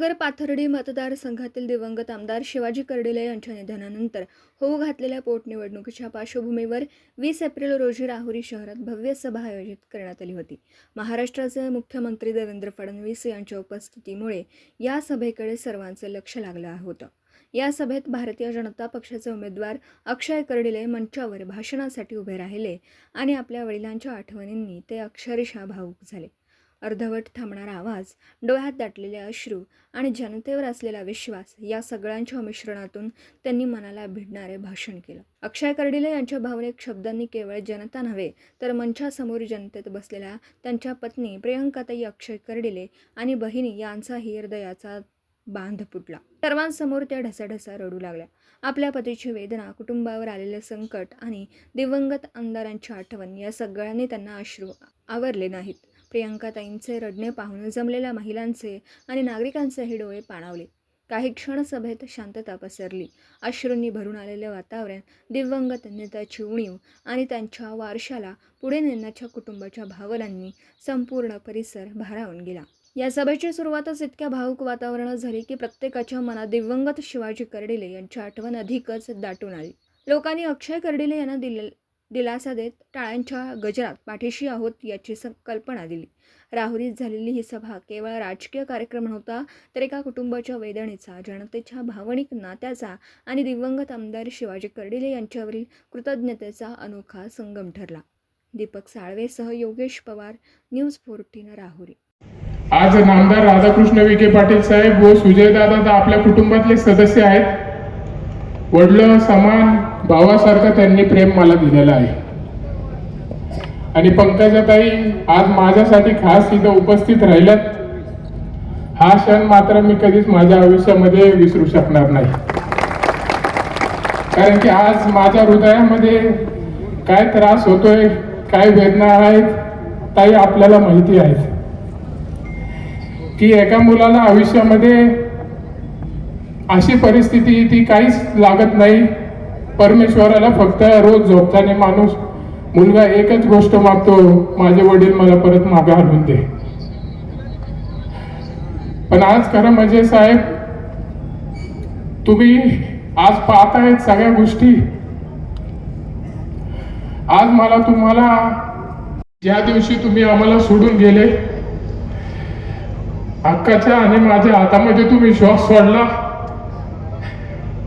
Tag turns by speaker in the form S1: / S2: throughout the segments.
S1: नगर पाथर्डी मतदारसंघातील दिवंगत आमदार शिवाजी कर्डिले यांच्या निधनानंतर होऊ घातलेल्या पोटनिवडणुकीच्या पार्श्वभूमीवर 20 एप्रिल रोजी राहुरी शहरात भव्य सभा आयोजित करण्यात आली होती. महाराष्ट्राचे मुख्यमंत्री देवेंद्र फडणवीस यांच्या उपस्थितीमुळे या सभेकडे सर्वांचे लक्ष लागलं होतं. या सभेत भारतीय जनता पक्षाचे उमेदवार अक्षय कर्डिले मंचावर भाषणासाठी उभे राहिले आणि आपल्या वडिलांच्या आठवणींनी ते अक्षरशः भावुक झाले. अर्धवट थांबणारा आवाज, डोळ्यात दाटलेले अश्रू आणि जनतेवर असलेला विश्वास या सगळ्यांच्या मिश्रणातून त्यांनी मनाला भिडणारे भाषण केलं. अक्षय कर्डिले यांच्या भावनिक शब्दांनी केवळ जनता नव्हे तर मंचासमोर जनतेत बसलेल्या त्यांच्या पत्नी प्रियंकाताई अक्षय कर्डिले आणि बहिणी यांचाही हृदयाचा बांध फुटला. सर्वांसमोर त्या ढसाढसा रडू लागल्या. आपल्या पतीची वेदना, कुटुंबावर आलेले संकट आणि दिवंगत आमदारांची आठवण या सगळ्यांनी त्यांना अश्रू आवरले नाहीत. प्रियंकाताईंचे रडणे पाहून जमलेल्या महिलांचे आणि नागरिकांचेही डोळे पाणावले. काही क्षण सभेत शांतता पसरली. अश्रूंनी भरून आलेले वातावरण, दिवंगत नेत्याची उणीव आणि त्यांच्या वारशाला पुढे नेण्याच्या कुटुंबाच्या भावनांनी संपूर्ण परिसर भारावून गेला. या सभेची सुरुवातच इतक्या भावुक वातावरणात झाली की प्रत्येकाच्या मनात दिवंगत शिवाजी कर्डिले यांची आठवण अधिकच दाटून आली. लोकांनी अक्षय कर्डिले यांना दिलासा देत टाळ्यांच्या गजरात पाठीशी आहोत याची कल्पना दिली. राहुरीत झालेली ही सभा केवळ राजकीय कार्यक्रम नव्हता तर एका कुटुंबाच्या वेदनेचा, जनतेच्या भावनिक नात्याचा आणि दिवंगत आमदार शिवाजी कर्डिले यांच्यावरील कृतज्ञतेचा अनोखा संगम ठरला. दीपक साळवेसह योगेश पवार, न्यूज 14 राहुरी.
S2: आज नामदार राधाकृष्ण विखे पाटील साहेब व सुजयदादा आपल्या कुटुंबातले सदस्य आहेत. वडील समान भावासारखं त्यांनी प्रेम मला दिलेलं आहे. आणि पंकजाताई आज माझ्यासाठी खास इथं उपस्थित राहिल्यात. हा क्षण मात्र मी कधीच माझ्या आयुष्यामध्ये विसरू शकणार नाही. कारण की आज माझ्या हृदयामध्ये काय त्रास होतोय, काय वेदना आहेत, ताई आपल्याला माहिती आहे की एका मुलाला आयुष्यामध्ये अशी परिस्थिती ती काहीच लागत नाही. परमेश्वराला फक्त रोज झोपताना माणूस मुलगा एकच गोष्ट मागतो, माझे वडील मला परत मागे आणून दे. पण आज खरं म्हणजे साहेब, तुम्ही आज पाहतायत सगळ्या गोष्टी. आज मला तुम्हाला ज्या दिवशी तुम्ही आम्हाला सोडून गेले, हक्काच्या आणि माझ्या हातामध्ये तुम्ही श्वास सोडला,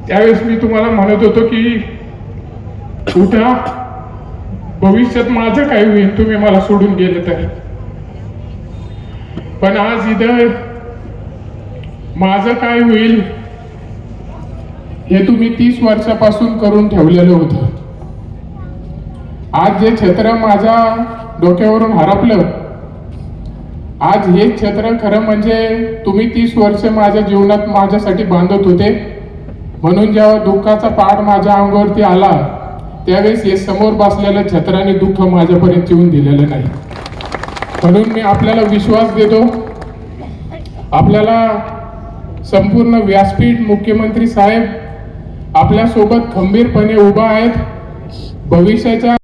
S2: त्यावेळेस मी तुम्हाला म्हणत होतो की उठा, भविष्यात माझं काय होईल तुम्ही मला सोडून गेले तर. पण आज इथं माझं काय होईल हे तुम्ही 30 वर्षापासून करून ठेवलेलं होतं. आज जे छत्र माझ्या डोक्यावरून हरपलं, आज हे छत्र खरं म्हणजे तुम्ही 30 वर्ष माझ्या जीवनात माझ्यासाठी बांधत होते. म्हणून जेव्हा दुःखाचा पहाड माझ्या अंगावरती आला त्यावेळेस हे समोर बसलेल्या छत्राने दुःख माझ्यापर्यंत येऊन दिलेलं नाही. म्हणून मी आपल्याला विश्वास देतो, आपल्याला संपूर्ण व्यासपीठ मुख्यमंत्री साहेब आपल्यासोबत खंबीरपणे उभा आहेत. भविष्याच्या